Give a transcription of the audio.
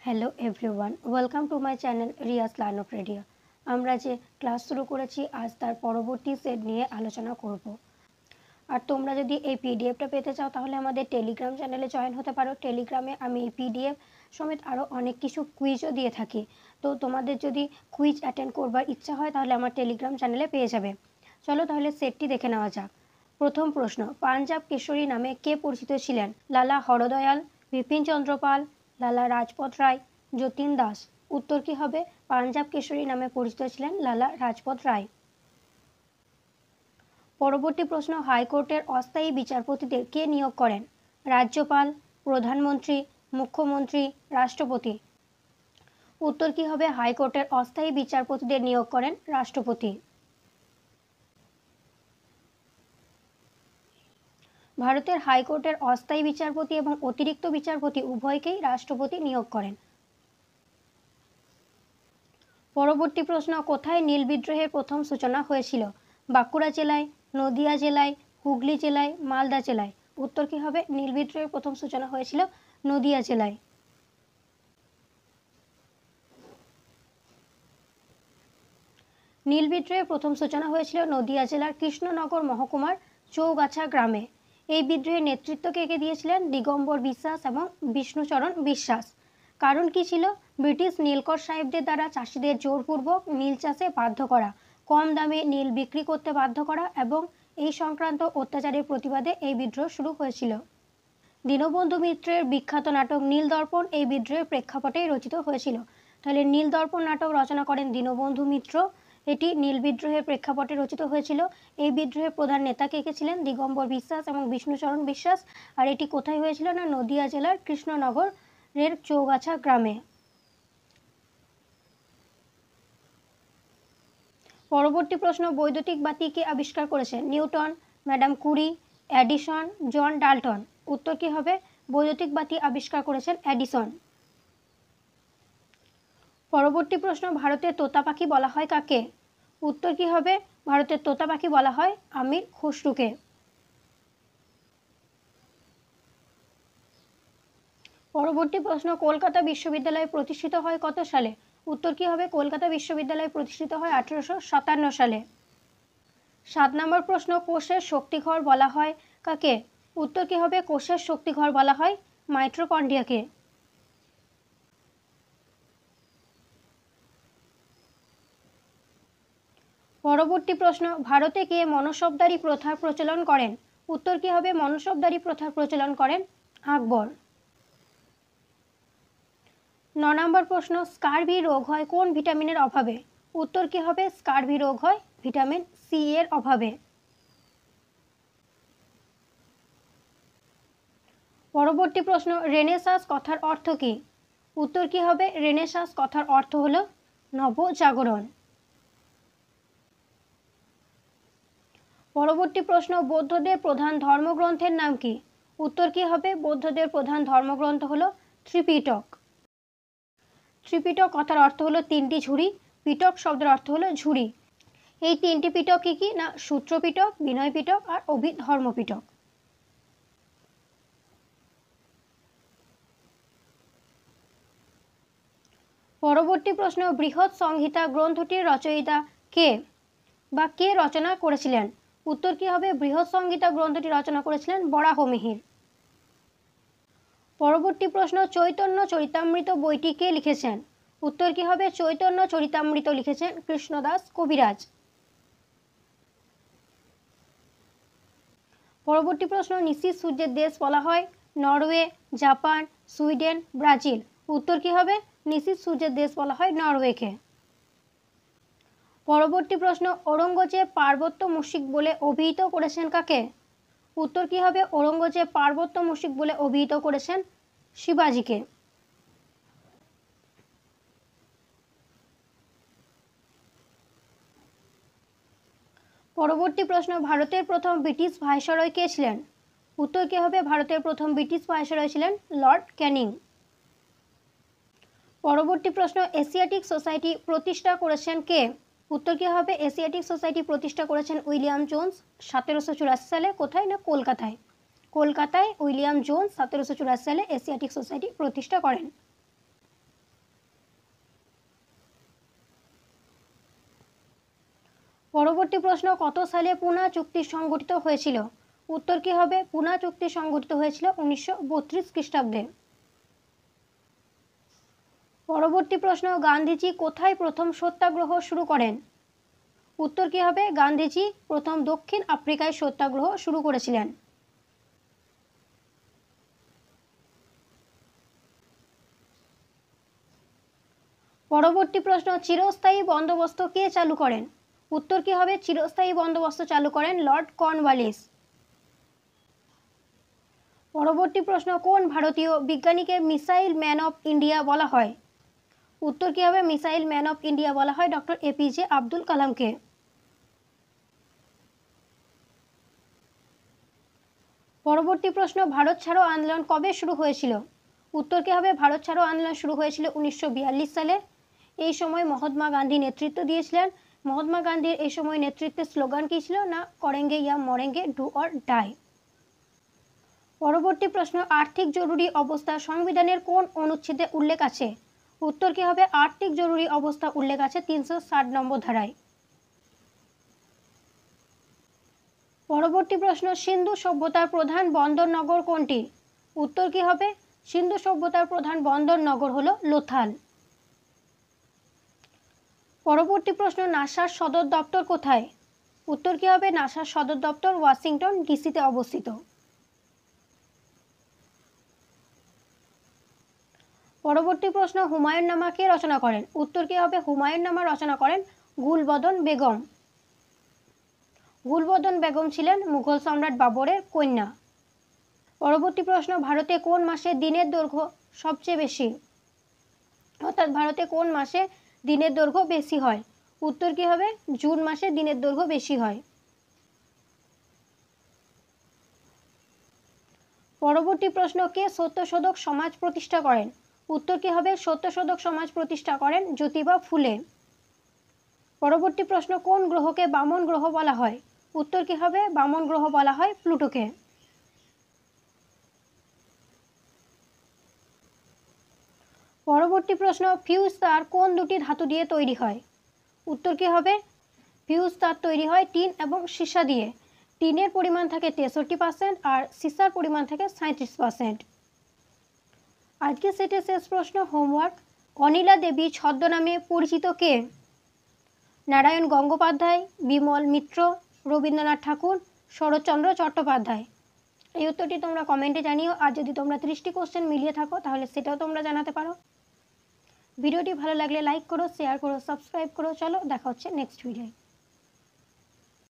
Hello everyone, welcome to my channel Riya's Learnopedia. আমরা যে class শুরু করেছি আজ তার পরবর্তী সেট নিয়ে আলোচনা করব। আর তোমরা যদি এই পিডিএফটা পেতে চাও তাহলে আমাদের টেলিগ্রাম চ্যানেলে জয়েন হতে পারো। টেলিগ্রামে আমি এই পিডিএফ সমেত আরও অনেক কিছু কুইজও দিয়ে থাকি। তো তোমাদের যদি কুইজ অ্যাটেন্ড করবার ইচ্ছা হয় তাহলে আমার টেলিগ্রাম চ্যানেলে পেয়ে যাবে। চলো তাহলে সেটটি দেখে নেওয়া যাক। প্রথম প্রশ্ন, পাঞ্জাব কেশরী নামে কে পরিচিত ছিলেন? লালা হরদয়াল, বিপিন চন্দ্র পাল, লালা রাজপথ রায়, যতীন দাস। উত্তর কি হবে? পাঞ্জাব কেশরী নামে পরিচিত ছিলেন লালা রাজপথ রায়। পরবর্তী প্রশ্ন, হাইকোর্টের অস্থায়ী বিচারপতিদের কে নিয়োগ করেন? রাজ্যপাল, প্রধানমন্ত্রী, মুখ্যমন্ত্রী, রাষ্ট্রপতি। উত্তর কি হবে? হাইকোর্টের অস্থায়ী বিচারপতিদের নিয়োগ করেন রাষ্ট্রপতি। ভারতের হাইকোর্টের অস্থায়ী বিচারপতি এবং অতিরিক্ত বিচারপতি উভয়কেই রাষ্ট্রপতি নিয়োগ করেন। পরবর্তী প্রশ্ন, কোথায় নীল বিদ্রোহের প্রথম সূচনা হয়েছিল? বাঁকুড়া জেলায়, নদিয়া জেলায়, হুগলি জেলায়, মালদা জেলায়। উত্তর কি হবে? নীল বিদ্রোহের প্রথম সূচনা হয়েছিল নদিয়া জেলায়। নীল বিদ্রোহের প্রথম সূচনা হয়েছিল নদিয়া জেলার কৃষ্ণনগর মহকুমার চৌগাছা গ্রামে। এই বিদ্রোহের নেতৃত্ব কে দিয়েছিলেন? দিগম্বর বিশ্বাস এবং বিষ্ণুচরণ বিশ্বাস। কারণ কি ছিল? ব্রিটিশ নীলকর সাহেবদের দ্বারা চাষিদের জোরপূর্বক নীল চাষে বাধ্য করা, কম দামে নীল বিক্রি করতে বাধ্য করা এবং এই সংক্রান্ত অত্যাচারের প্রতিবাদে এই বিদ্রোহ শুরু হয়েছিল। দীনবন্ধু মিত্রের বিখ্যাত নাটক নীল দর্পণ এই বিদ্রোহের প্রেক্ষাপটেই রচিত হয়েছিল। তাহলে নীল দর্পণ নাটক রচনা করেন দীনবন্ধু মিত্র। এটি নীল বিদ্রোহের প্রেক্ষাপটে রচিত হয়েছিল। এই বিদ্রোহের প্রধান নেতা কে ছিলেন? দিগম্বর বিশ্বাস এবং বিষ্ণুচরণ বিশ্বাস। আর এটি কোথায় হয়েছিল? না নদিয়া জেলার কৃষ্ণনগরের চৌগাছা গ্রামে। পরবর্তী প্রশ্ন, বৈদ্যুতিক বাতি কে আবিষ্কার করেছেন? Newton, madam Curie, Edison, John Dalton. উত্তর কি হবে? বৈদ্যুতিক বাতি আবিষ্কার করেছেন এডিসন। পরবর্তী প্রশ্ন, ভারতের তোতা পাখি বলা হয় কাকে? উত্তর কি হবে? ভারতের তোতা পাখি বলা হয় আমির খুসরুকে। পরবর্তী প্রশ্ন, কলকাতা বিশ্ববিদ্যালয় প্রতিষ্ঠিত হয় কত সালে? উত্তর কি হবে? কলকাতা বিশ্ববিদ্যালয় প্রতিষ্ঠিত হয় 1857 সালে। 7 নম্বর প্রশ্ন, কোষের শক্তিঘর বলা হয় কাকে? উত্তর কি হবে? কোষের শক্তিঘর বলা হয় মাইটোকন্ড্রিয়াকে। পরবর্তী প্রশ্ন, ভারতে কে মনসবদারি প্রথার প্রচলন করেন? উত্তর কি হবে? মনসবদারি প্রথার প্রচলন করেন আকবর। 9 নম্বর প্রশ্ন, স্কারভি রোগ হয় কোন ভিটামিনের অভাবে? উত্তর কি হবে? স্কারভি রোগ হয় ভিটামিন সি এর অভাবে। পরবর্তী প্রশ্ন, রেনেসাঁস কথার অর্থ কি? উত্তর কি হবে? রেনেসাঁস কথার অর্থ হলো নবজাগরণ। পরবর্তী প্রশ্ন, বৌদ্ধদের প্রধান ধর্মগ্রন্থের নাম কি? উত্তর কি হবে? বৌদ্ধদের প্রধান ধর্মগ্রন্থ হলো ত্রিপিটক। ত্রিপিটক কথার অর্থ হলো তিনটি ঝুড়ি। পিটক শব্দের অর্থ হলো ঝুড়ি। এই তিনটি পিটক কি কি? না সূত্র পিটক, বিনয় পিটক আর অভিধর্ম পিটক। পরবর্তী প্রশ্ন, বৃহৎ সংহিতা গ্রন্থটির রচয়িতা কে বা কে রচনা করেছিলেন? উত্তর কি হবে? বৃহৎ সংহিতা গ্রন্থটি রচনা করেছিলেন বরাহমিহির। পরবর্তী প্রশ্ন, চৈতন্য চরিতামৃত বইটি কে লিখেছেন? উত্তর কি হবে? চৈতন্য চরিতামৃত লিখেছেন কৃষ্ণদাস কবিরাজ। পরবর্তী প্রশ্ন, নিশীথ সূর্যের দেশ বলা হয় নরওয়ে, জাপান, সুইডেন, ব্রাজিল। উত্তর কি হবে? নিশীথ সূর্যের দেশ বলা হয় নরওয়েকে। পরবর্তী প্রশ্ন, ঔরঙ্গজেব পার্বত্য মুশিক বলে অভিহিত করেছেন কাকে? উত্তর কি হবে? ঔরঙ্গজেব পার্বত্য মুশিক বলে অভিহিত করেছেন শিবাজিকে। পরবর্তী প্রশ্ন, ভারতের প্রথম ব্রিটিশ ভাইসরয় কে ছিলেন? উত্তর কি হবে? ভারতের প্রথম ব্রিটিশ ভাইসরয় ছিলেন লর্ড ক্যানিং। পরবর্তী প্রশ্ন, এশিয়াটিক সোসাইটি প্রতিষ্ঠা করেছেন কে? উত্তর কি হবে? এশিয়াটিক সোসাইটি প্রতিষ্ঠা করেছেন উইলিয়াম জোন্স 1784 সালে। কোথায়? না কলকাতায়। কলকাতায় উইলিয়াম জোন্স 1784 সালে এশিয়াটিক সোসাইটি প্রতিষ্ঠা করেন। পরবর্তী প্রশ্ন, কত সালে পুনা চুক্তি সংগঠিত হয়েছিল? উত্তর কি হবে? পুনা চুক্তি সংগঠিত হয়েছিল 1932 খ্রিস্টাব্দে। পরবর্তী প্রশ্ন, গান্ধীজি কোথায় প্রথম সত্যাগ্রহ শুরু করেন? উত্তর কি হবে? গান্ধীজি প্রথম দক্ষিণ আফ্রিকায় সত্যাগ্রহ শুরু করেছিলেন। পরবর্তী প্রশ্ন, চিরস্থায়ী বন্দোবস্ত কে চালু করেন? উত্তর কি হবে? চিরস্থায়ী বন্দোবস্ত চালু করেন লর্ড কর্নওয়ালিস। পরবর্তী প্রশ্ন, কোন ভারতীয় বিজ্ঞানীকে মিসাইল ম্যান অফ ইন্ডিয়া বলা হয়? উত্তর কি হবে? মিসাইল ম্যান অফ ইন্ডিয়া বলা হয় ডক্টর এপিজে আব্দুল কালামকে। পরবর্তী প্রশ্ন, ভারত ছাড়ো আন্দোলন কবে শুরু হয়েছিল? উত্তর কি হবে? ভারত ছাড়ো আন্দোলন শুরু হয়েছিল 1942 সালে। এই সময় মহাত্মা গান্ধী নেতৃত্ব দিয়েছিলেন। মহাত্মা গান্ধীর এই সময় নেতৃত্বের স্লোগান কি ছিল? না করেঙ্গে ইয়া মরেঙ্গে, ডু অর ডাই। পরবর্তী প্রশ্ন, আর্থিক জরুরি অবস্থা সংবিধানের কোন অনুচ্ছেদে উল্লেখ আছে? উত্তর কি হবে? আর্থিক জরুরি অবস্থা উল্লেখ আছে 360 নম্বর ধারায়। পরবর্তী প্রশ্ন, সিন্ধু সভ্যতার প্রধান বন্দর নগর কোনটি? উত্তর কি হবে? সিন্ধু সভ্যতার প্রধান বন্দর নগর হলো লোথাল। পরবর্তী প্রশ্ন, নাসার সদর দপ্তর কোথায়? উত্তর কি হবে? নাসার সদর দপ্তর ওয়াশিংটন ডিসিতে অবস্থিত। পরবর্তী প্রশ্ন, হুমায়ুন নামা কে রচনা করেন? উত্তর কি হবে? হুমায়ুন নামা রচনা করেন গুলবদন বেগম। গুলবদন বেগম ছিলেন মুঘল সম্রাট বাবরের কন্যা। পরবর্তী প্রশ্ন, ভারতে কোন মাসে দিনের দৈর্ঘ্য সবচেয়ে বেশি? অর্থাৎ ভারতে কোন মাসে দিনের দৈর্ঘ্য বেশি হয়? উত্তর কি হবে? জুন মাসে দিনের দৈর্ঘ্য বেশি হয়। পরবর্তী প্রশ্ন, কে সত্যশোধক সমাজ প্রতিষ্ঠা করেন? উত্তর কি হবে? সত্যশোধক সমাজ প্রতিষ্ঠা করেন জ্যোতিবা ফুলে। পরবর্তী প্রশ্ন, কোন গ্রহকে বামন গ্রহ বলা হয়? উত্তর কি হবে? বামন গ্রহ বলা হয় প্লুটোকে। পরবর্তী প্রশ্ন, ফিউজ তার কোন দুটি ধাতু দিয়ে তৈরি হয়? উত্তর কি হবে? ফিউজ তার তৈরি হয় টিন এবং সীসা দিয়ে। টিনের পরিমাণ থাকে 63% আর সীসার পরিমাণ থাকে 37%। আজকে সেটের শেষ প্রশ্ন, হোমওয়ার্ক। অনিলা দেবী ছদ্মনামে পরিচিত কে? নারায়ণ গঙ্গোপাধ্যায়, বিমল মিত্র, রবীন্দ্রনাথ ঠাকুর, শরৎচন্দ্র চট্টোপাধ্যায়। এই উত্তরটি তোমরা কমেন্টে জানিও। আর যদি তোমরা 30টি কোশ্চেন মিলিয়ে থাকো তাহলে সেটাও তোমরা জানাতে পারো। ভিডিওটি ভালো লাগলে লাইক করো, শেয়ার করো, সাবস্ক্রাইব করো। চলো দেখা হচ্ছে নেক্সট ভিডিওয়।